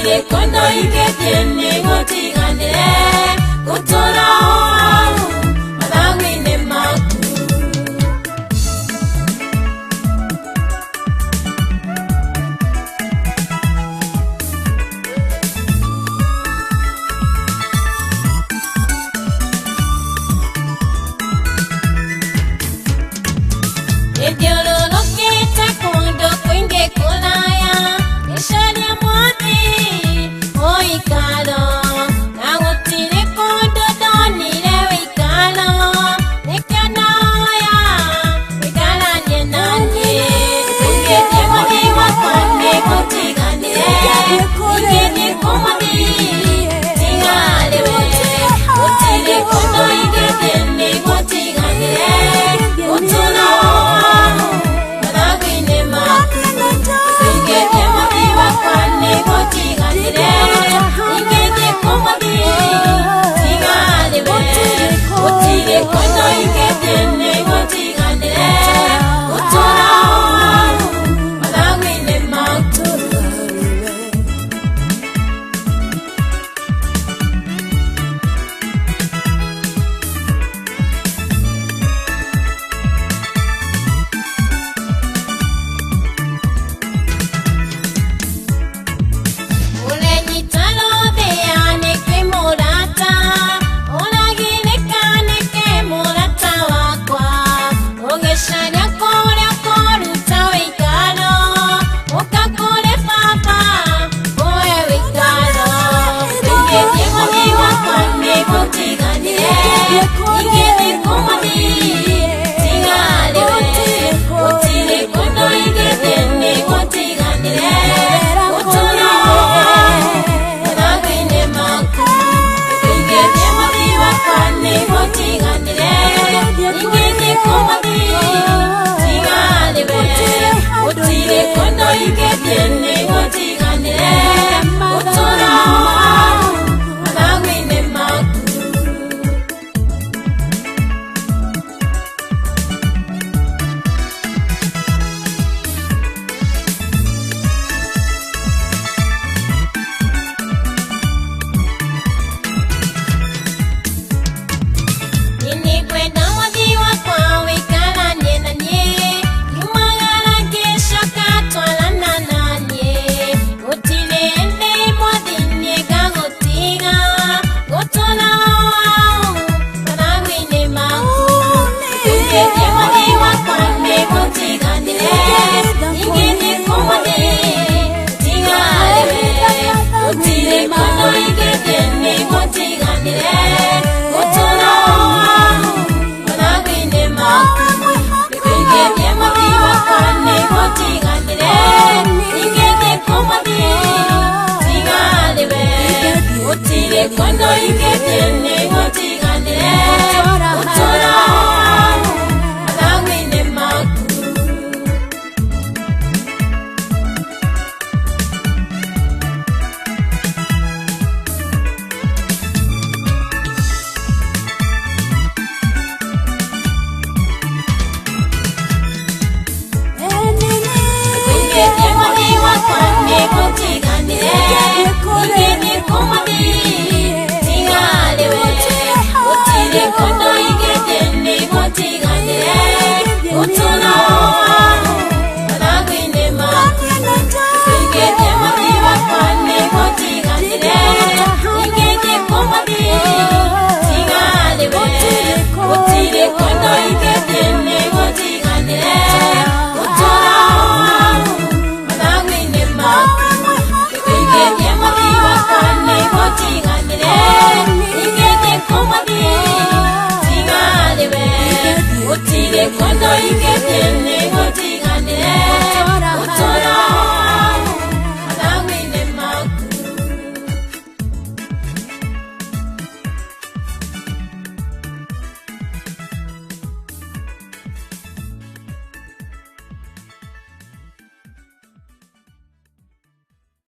Utile kondo iketiene gotigane Utora oaru Madawine maku Ediolo no kita kondo kuinge kulaya Ishania mwati oikalo Nagutile kondo doni lewikalo Nekana oya Wikala nye nanye Kuinge jemoni wakane kutigane Ingeni kumadi Tingalewe Utile kondo iketiene kutigane Utuna Kondo iketiene gotigane Utora oaru Madawine maku Kuinge jemoni wakane gotigane Ingeni kumadi Kondo iketiene gotigane Utuna oaru Madawine maku Kuinge jemoni wakane gotigane Ingeni kumadi Tingalewe Utile kondo iketiene gotigane Utuna oaru Madawine maku Kuinge jemoni wakane gotigane Ingeni kumadi Utile kondo iketiene gotigane